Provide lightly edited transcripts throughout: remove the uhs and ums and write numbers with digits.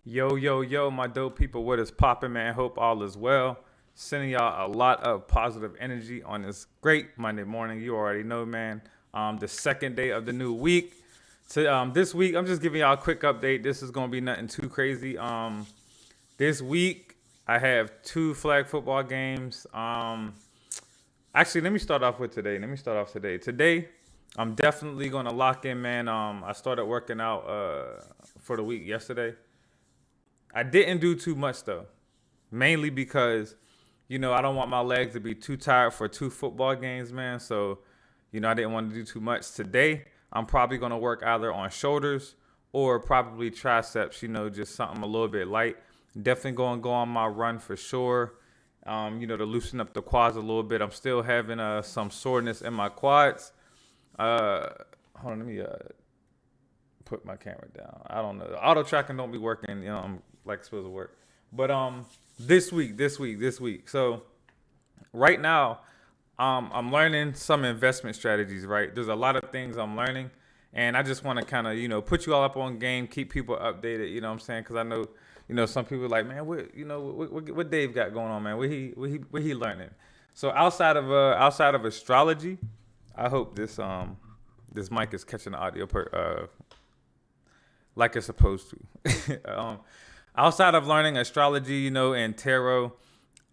Yo, yo, yo, my dope people, what is poppin', man? Hope all is well. Sending y'all a lot of positive energy on this great Monday morning. You already know, man. The second day of the new week. This week, I'm just giving y'all a quick update. This is gonna be nothing too crazy. This week I have two flag football games. Actually, let me start off with today. Today, I'm definitely gonna lock in, man. I started working out for the week yesterday. I didn't do too much though, mainly because, I don't want my legs to be too tired for two football games, man. So, I didn't want to do too much today. I'm probably gonna work either on shoulders or probably triceps. Just something a little bit light. Definitely gonna go on my run for sure. To loosen up the quads a little bit. I'm still having some soreness in my quads. Uh, Hold on, let me put my camera down. I don't know. The auto tracking don't be working. I'm like it's supposed to work. But this week. So right now, I'm learning some investment strategies. Right, there's a lot of things I'm learning, and I just want to kind of put you all up on game, keep people updated. You know what I'm saying? Because I know some people are like, man, what Dave got going on, man? What he learning? So outside of astrology, I hope this mic is catching the audio like it's supposed to. Outside of learning astrology, and tarot,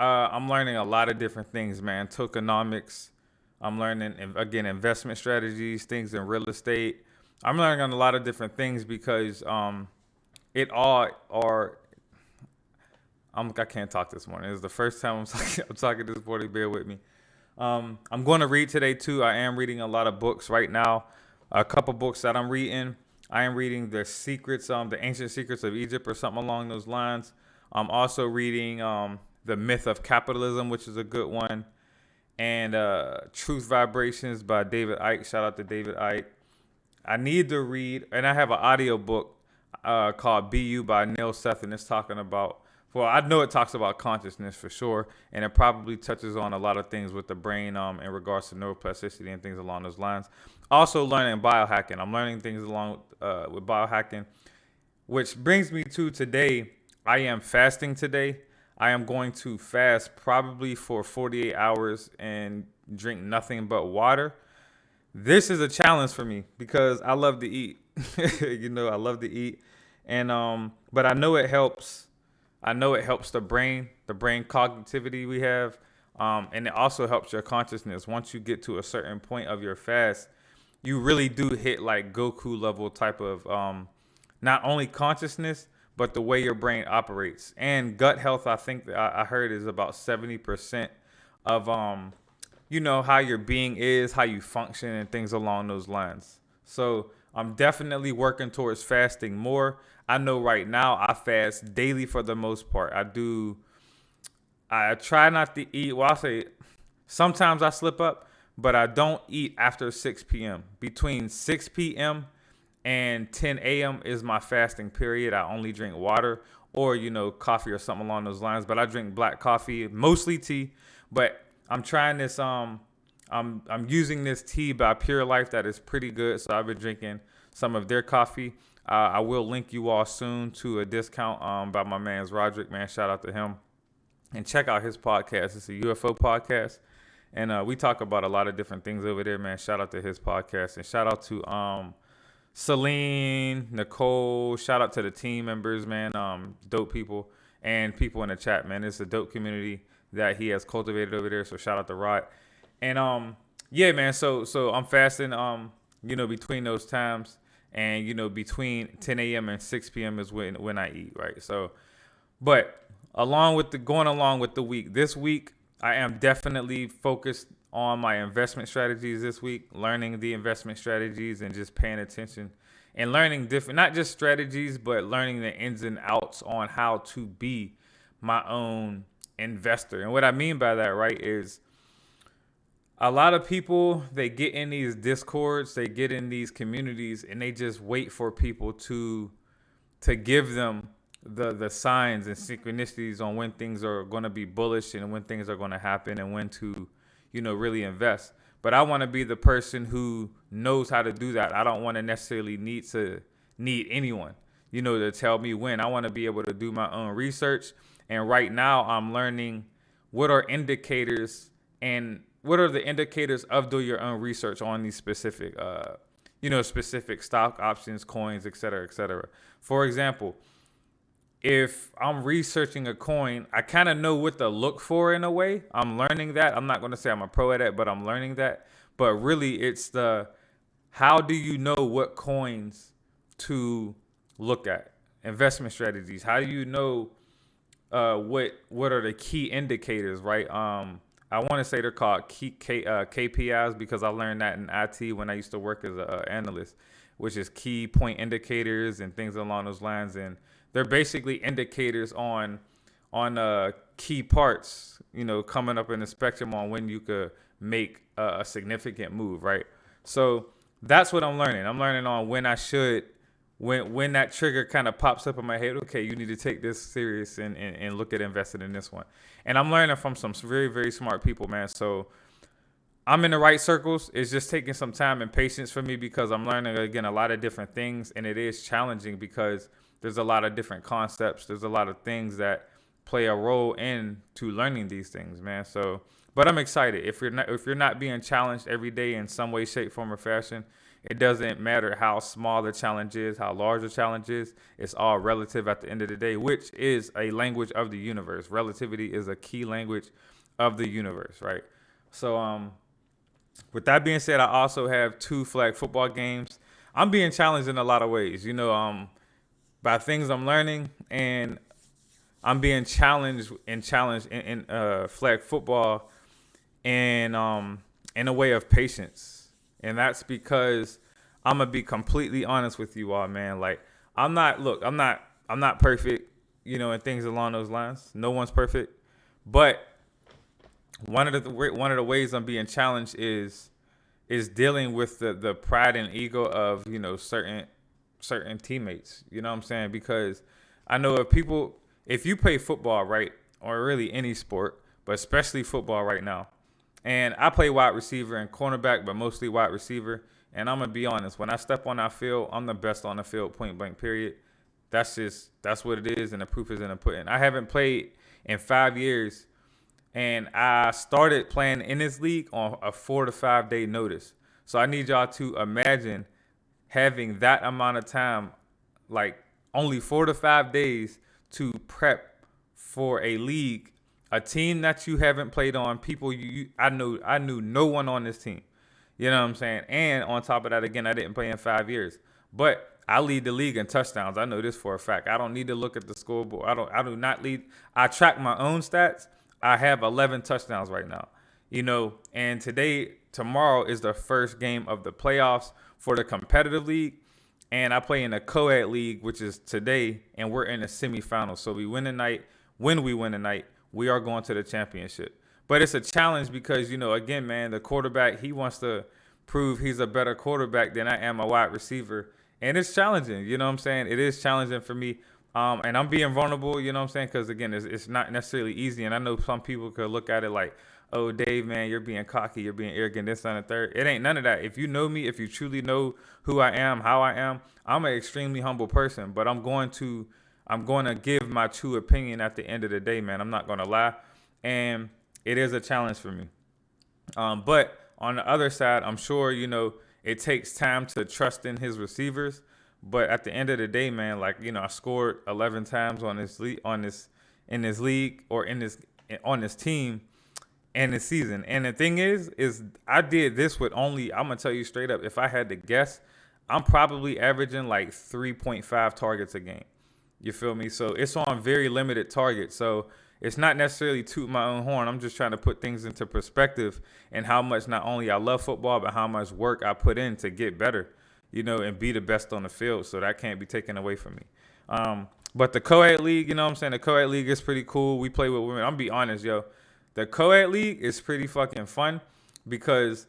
I'm learning a lot of different things, man. Tokenomics. I'm learning again investment strategies, things in real estate. I'm learning a lot of different things because it all are. I can't talk this morning. It's the first time I'm talking this morning. Bear with me. I'm going to read today too. I am reading a lot of books right now. A couple books that I'm reading. I am reading the ancient secrets of Egypt, or something along those lines. I'm also reading the Myth of Capitalism, which is a good one, and Truth Vibrations by David Icke. Shout out to David Icke. I need to read, and I have an audio book called "Be You" by Neil Seth, and it's talking about. Well, I know it talks about consciousness for sure, and it probably touches on a lot of things with the brain in regards to neuroplasticity and things along those lines. Also learning biohacking. I'm learning things along with biohacking, which brings me to today. I am fasting today. I am going to fast probably for 48 hours and drink nothing but water. This is a challenge for me because I love to eat. I love to eat, and but I know it helps. I know it helps the brain cognitivity we have, and it also helps your consciousness. Once you get to a certain point of your fast, you really do hit like Goku level type of not only consciousness, but the way your brain operates. And gut health, I think I heard is about 70% of how your being is, how you function, and things along those lines. So I'm definitely working towards fasting more. I know right now I fast daily for the most part. I try not to eat. Well, I say sometimes I slip up, but I don't eat after 6 p.m. Between 6 p.m. and 10 a.m. is my fasting period. I only drink water or, coffee or something along those lines. But I drink black coffee, mostly tea. But I'm trying this. I'm using this tea by Pure Life that is pretty good. So I've been drinking some of their coffee. I will link you all soon to a discount by my man's Roderick. Man, shout out to him. And check out his podcast. It's a UFO podcast. And we talk about a lot of different things over there, man. Shout out to his podcast. And shout out to Celine, Nicole. Shout out to the team members, man. Dope people and people in the chat, man. It's a dope community that he has cultivated over there. So shout out to Rod. And yeah, man. So I'm fasting between those times. And between 10 a.m. and 6 p.m. is when I eat, right? So, but going along with the week, this week I am definitely focused on my investment strategies this week, learning the investment strategies and just paying attention and learning different, not just strategies, but learning the ins and outs on how to be my own investor. And what I mean by that, right, is a lot of people, they get in these discords, they get in these communities, and they just wait for people to give them the signs and synchronicities on when things are going to be bullish and when things are going to happen and when to really invest. But I want to be the person who knows how to do that. I don't want to necessarily need anyone. to tell me when. I want to be able to do my own research. And right now I'm learning what are indicators and what are the indicators of doing your own research on these specific, specific stock options, coins, et cetera, et cetera. For example, if I'm researching a coin, I kind of know what to look for in a way. I'm learning that. I'm not going to say I'm a pro at it, but I'm learning that. But really, it's the how do you know what coins to look at? Investment strategies. How do you know what are the key indicators, right? I want to say they're called KPIs because I learned that in IT when I used to work as an analyst, which is key point indicators and things along those lines. And they're basically indicators on key parts, coming up in the spectrum on when you could make a significant move, right? So that's what I'm learning. I'm learning on when I should, when that trigger kind of pops up in my head, okay, you need to take this serious and look at investing in this one. And I'm learning from some very, very smart people, man. So I'm in the right circles. It's just taking some time and patience for me because I'm learning, again, a lot of different things. And it is challenging because there's a lot of different concepts. There's a lot of things that play a role into learning these things, man. So, but I'm excited. If you're not being challenged every day in some way, shape, form, or fashion, it doesn't matter how small the challenge is, how large the challenge is. It's all relative at the end of the day, which is a language of the universe. Relativity is a key language of the universe, right? So, with that being said, I also have 2 flag football games. I'm being challenged in a lot of ways, by things I'm learning, and I'm being challenged in flag football and in a way of patience. And that's because I'm gonna be completely honest with you all, man. Like I'm not perfect, and things along those lines. No one's perfect. But one of the ways I'm being challenged is dealing with the pride and ego of, certain teammates. You know what I'm saying? Because I know if you play football, right, or really any sport, but especially football right now, and I play wide receiver and cornerback, but mostly wide receiver. And I'm going to be honest, when I step on that field, I'm the best on the field, point blank, period. That's what it is, and the proof is in the pudding. I haven't played in 5 years, and I started playing in this league on a 4 to 5 day notice. So I need y'all to imagine having that amount of time, like only 4 to 5 days to prep for a league, a team that you haven't played on, people I knew no one on this team. You know what I'm saying? And on top of that, again, I didn't play in 5 years. But I lead the league in touchdowns. I know this for a fact. I don't need to look at the scoreboard. I do not lead. I track my own stats. I have 11 touchdowns right now. And tomorrow is the first game of the playoffs for the competitive league. And I play in the co-ed league, which is today, and we're in the semifinals. So we win tonight. When we win tonight, we are going to the championship. But it's a challenge because, again, man, the quarterback, he wants to prove he's a better quarterback than I am a wide receiver. And it's challenging, you know what I'm saying? It is challenging for me. And I'm being vulnerable, you know what I'm saying? Because, again, it's not necessarily easy. And I know some people could look at it like, oh, Dave, man, you're being cocky, you're being arrogant, this, and the third. It ain't none of that. If you know me, if you truly know who I am, how I am, I'm an extremely humble person. But I'm going to give my true opinion at the end of the day, man. I'm not going to lie. And it is a challenge for me. But on the other side, I'm sure, it takes time to trust in his receivers. But at the end of the day, man, I scored 11 times on this league, on this league or on this team in this season. And the thing is I did this with only, I'm going to tell you straight up, if I had to guess, I'm probably averaging like 3.5 targets a game. You feel me? So it's on very limited targets. So it's not necessarily toot my own horn. I'm just trying to put things into perspective and how much not only I love football, but how much work I put in to get better, and be the best on the field. So that can't be taken away from me. But the co-ed league, you know what I'm saying? The co-ed league is pretty cool. We play with women. I'm be honest, yo. The co-ed league is pretty fucking fun because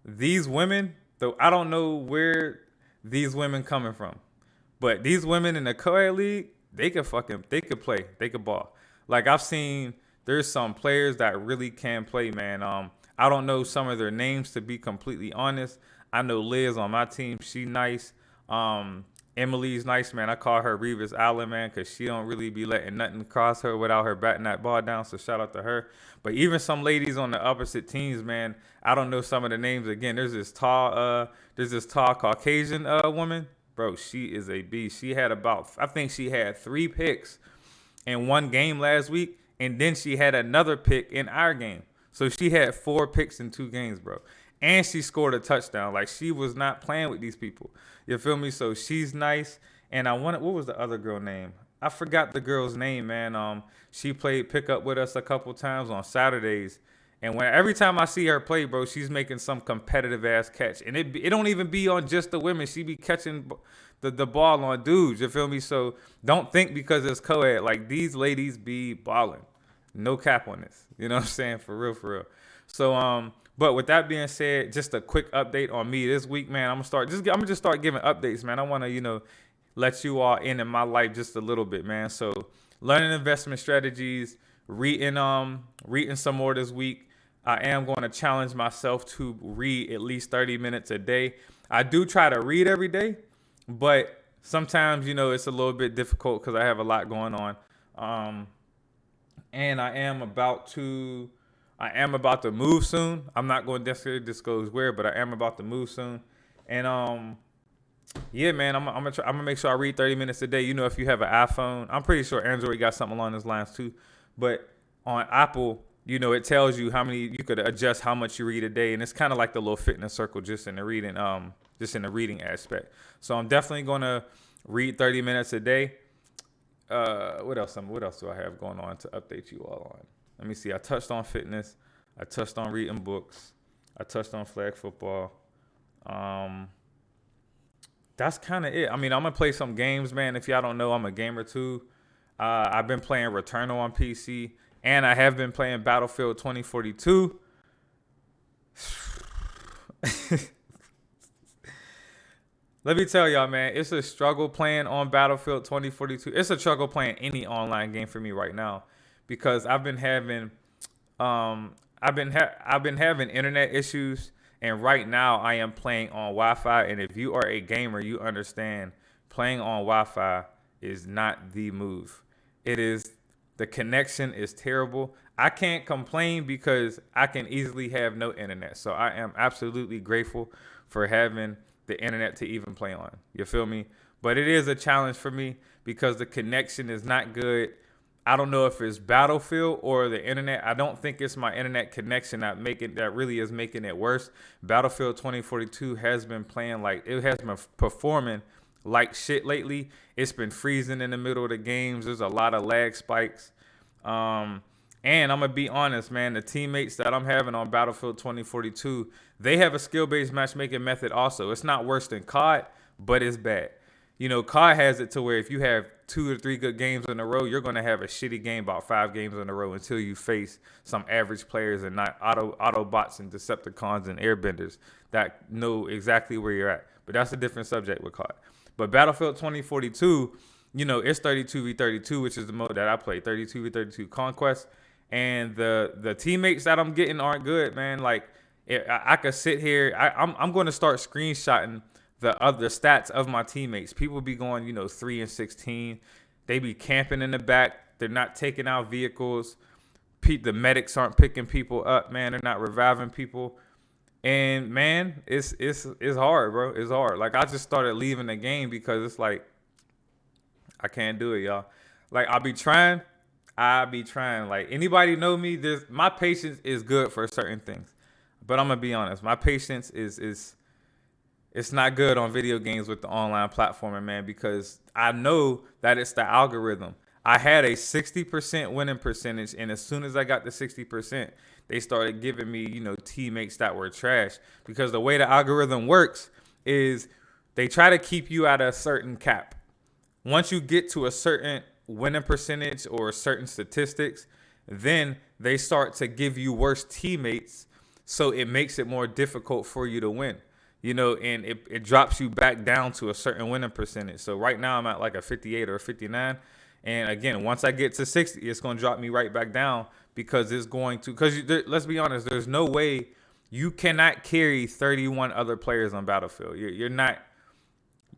these women, though I don't know where these women coming from, but these women in the co-ed league, they could play. They could ball. Like I've seen, there's some players that really can play, man. I don't know some of their names to be completely honest. I know Liz on my team. She nice. Emily's nice, man. I call her Revis Allen, man, because she don't really be letting nothing cross her without her batting that ball down. So shout out to her. But even some ladies on the opposite teams, man, I don't know some of the names. Again, there's this tall Caucasian woman. Bro, she is a beast. I think she had 3 picks in one game last week, and then she had another pick in our game. So she had 4 picks in 2 games, bro. And she scored a touchdown. Like, she was not playing with these people. You feel me? So she's nice. And what was the other girl name? I forgot the girl's name, man. She played pickup with us a couple times on Saturdays. And every time I see her play, bro, she's making some competitive ass catch. And it don't even be on just the women. She be catching the ball on dudes. You feel me? So don't think because it's co-ed. Like, these ladies be balling. No cap on this. You know what I'm saying? For real, for real. So, but with that being said, just a quick update on me this week, man. I'm gonna just start giving updates, man. I want to, let you all in my life just a little bit, man. So learning investment strategies, reading some more this week. I am going to challenge myself to read at least 30 minutes a day. I do try to read every day, but sometimes, it's a little bit difficult because I have a lot going on. And I am about to move soon. I'm not going to necessarily disclose where, but I am about to move soon. And yeah, man, I'm gonna make sure I read 30 minutes a day. If you have an iPhone, I'm pretty sure Android got something along those lines too. But on Apple, it tells you you could adjust how much you read a day, and it's kind of like the little fitness circle just in the reading aspect. So I'm definitely gonna read 30 minutes a day. What else do I have going on to update you all on? Let me see. I touched on fitness. I touched on reading books. I touched on flag football. That's kind of it. I mean, I'm going to play some games, man. If y'all don't know, I'm a gamer too. I've been playing Returnal on PC, and I have been playing Battlefield 2042. Let me tell y'all, man, it's a struggle playing on Battlefield 2042. It's a struggle playing any online game for me right now because I've been having internet issues. And right now, I am playing on Wi-Fi. And if you are a gamer, you understand playing on Wi-Fi is not the move. The connection is terrible. I can't complain because I can easily have no internet. So I am absolutely grateful for having the internet to even play on. You feel me? But it is a challenge for me because the connection is not good. I don't know if it's Battlefield or the internet. I don't think it's my internet connection that really is making it worse. Battlefield 2042 has been performing like shit lately. It's been freezing in the middle of the games. There's a lot of lag spikes. And I'm gonna be honest, man. The teammates that I'm having on Battlefield 2042, they have a skill-based matchmaking method also. It's not worse than COD, but it's bad. COD has it to where if you have 2 or 3 good games in a row, you're going to have a shitty game about 5 games in a row until you face some average players and not Autobots and Decepticons and Airbenders that know exactly where you're at. But that's a different subject with COD. But Battlefield 2042, it's 32v32, which is the mode that I play, 32v32 Conquest. And the teammates that I'm getting aren't good, man. Like, I could sit here. I'm going to start screenshotting the other stats of my teammates. People be going, 3-16. They be camping in the back. They're not taking out vehicles. The medics aren't picking people up, man. They're not reviving people. And man, it's hard, bro. It's hard. Like, I just started leaving the game because it's like I can't do it, y'all. Like, I be trying. Like, anybody know me? My patience is good for certain things. But I'm gonna be honest. My patience is it's not good on video games with the online platforming, man, because I know that it's the algorithm. I had a 60% winning percentage, and as soon as I got to 60%, they started giving me, teammates that were trash. Because the way the algorithm works is they try to keep you at a certain cap. Once you get to a certain winning percentage or certain statistics, then they start to give you worse teammates, so it makes it more difficult for you to win. And it drops you back down to a certain winning percentage. So right now I'm at like a 58 or a 59. And again, once I get to 60, it's going to drop me right back down because let's be honest, there's no way you cannot carry 31 other players on Battlefield. You're not,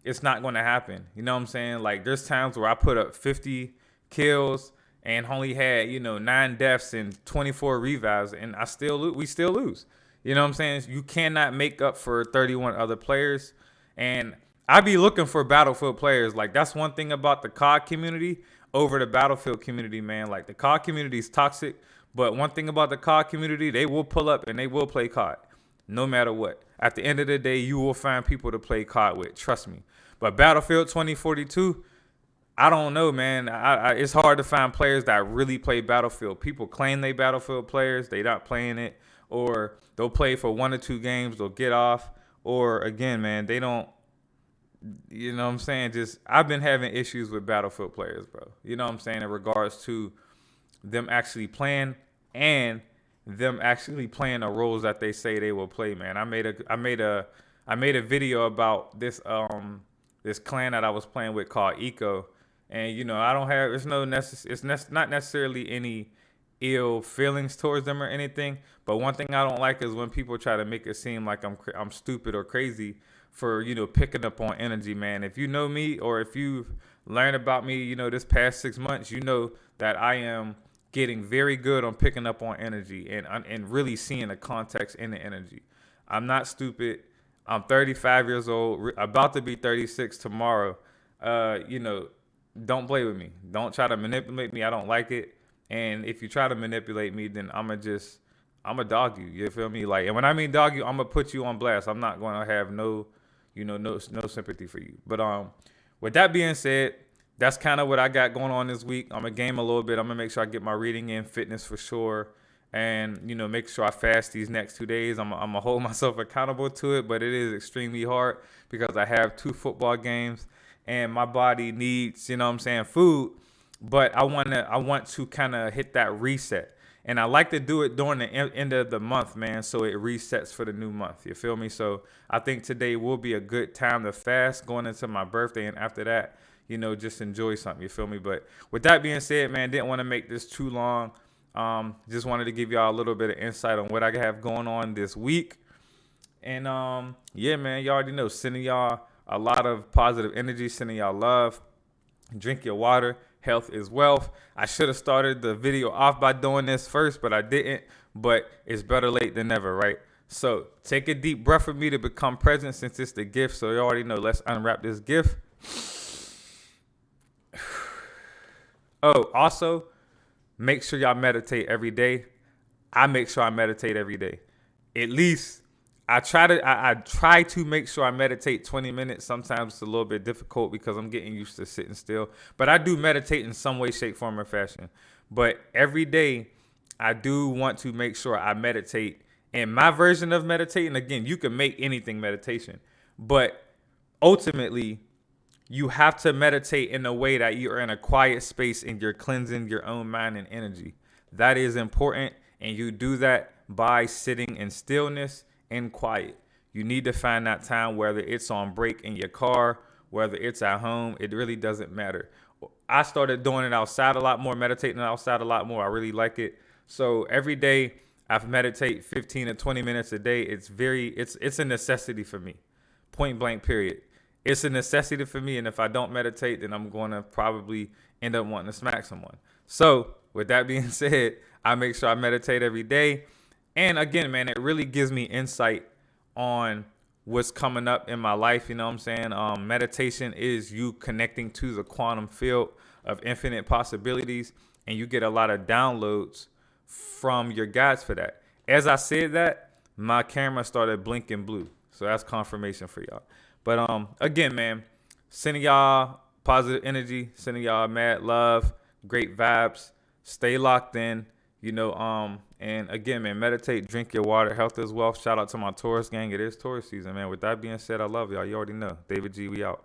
it's not going to happen. You know what I'm saying? Like there's times where I put up 50 kills and only had, 9 deaths and 24 revives, and we still lose. You know what I'm saying? You cannot make up for 31 other players. And I be looking for Battlefield players. Like that's one thing about the COD community over the Battlefield community, man. Like the COD community is toxic, but one thing about the COD community, they will pull up and they will play COD no matter what. At the end of the day, you will find people to play COD with. Trust me. But Battlefield 2042, I don't know, man. It's hard to find players that really play Battlefield. People claim they Battlefield players. They not playing it. Or they'll play for 1 or 2 games. They'll get off. Or, again, man, they don't. You know what I'm saying? I've been having issues with Battlefield players, bro. You know what I'm saying? In regards to them actually playing and them actually playing the roles that they say they will play, man. I made a video about this clan that I was playing with called Eco, and I don't have not necessarily any ill feelings towards them or anything, but one thing I don't like is when people try to make it seem like I'm stupid or crazy for picking up on energy, man. If you know me or if you've learned about me, this past 6 months, you know that I am getting very good on picking up on energy and really seeing the context in the energy. I'm not stupid. I'm 35 years old, about to be 36 tomorrow. Don't play with me. Don't try to manipulate me. I don't like it. And if you try to manipulate me, then I'ma dog you. You feel me? Like, and when I mean dog you, I'm gonna put you on blast. I'm not gonna have no sympathy for you. But with that being said, that's kind of what I got going on this week. I'm gonna game a little bit. I'm gonna make sure I get my reading in, fitness for sure, and make sure I fast these next 2 days. I'm gonna hold myself accountable to it, but it is extremely hard because I have 2 football games and my body needs, food. But I want to kind of hit that reset. And I like to do it during the end of the month, man, so it resets for the new month. You feel me? So I think today will be a good time to fast going into my birthday. And after that, just enjoy something. You feel me? But with that being said, man, didn't want to make this too long. Just wanted to give y'all a little bit of insight on what I have going on this week. And yeah, man, y'all already know, sending y'all a lot of positive energy, sending y'all love. Drink your water. Health is wealth. I should have started the video off by doing this first, but I didn't. But it's better late than never, right? So take a deep breath with me to become present, since it's the gift. So you already know, let's unwrap this gift. Oh, also, make sure y'all meditate every day. I make sure I meditate every day. At least I try to make sure I meditate 20 minutes. Sometimes it's a little bit difficult because I'm getting used to sitting still. But I do meditate in some way, shape, form, or fashion. But every day, I do want to make sure I meditate. And my version of meditating, again, you can make anything meditation. But ultimately, you have to meditate in a way that you are in a quiet space and you're cleansing your own mind and energy. That is important. And you do that by sitting in stillness and quiet. You need to find that time, whether it's on break in your car, whether it's at home. It really doesn't matter. I started doing it outside a lot more, meditating outside a lot more. I really like it. So every day I meditate 15 to 20 minutes a day. It's a necessity for me. Point blank, period. It's a necessity for me. And if I don't meditate, then I'm going to probably end up wanting to smack someone. So with that being said, I make sure I meditate every day. And again, man, it really gives me insight on what's coming up in my life. You know what I'm saying? Meditation is you connecting to the quantum field of infinite possibilities, and you get a lot of downloads from your guides for that. As I said that, my camera started blinking blue. So that's confirmation for y'all. But again, man, sending y'all positive energy, sending y'all mad love, great vibes. Stay locked in. And again, man, meditate, drink your water. Health is wealth. Shout out to my Taurus gang. It is Taurus season, man. With that being said, I love y'all. You already know. David G, we out.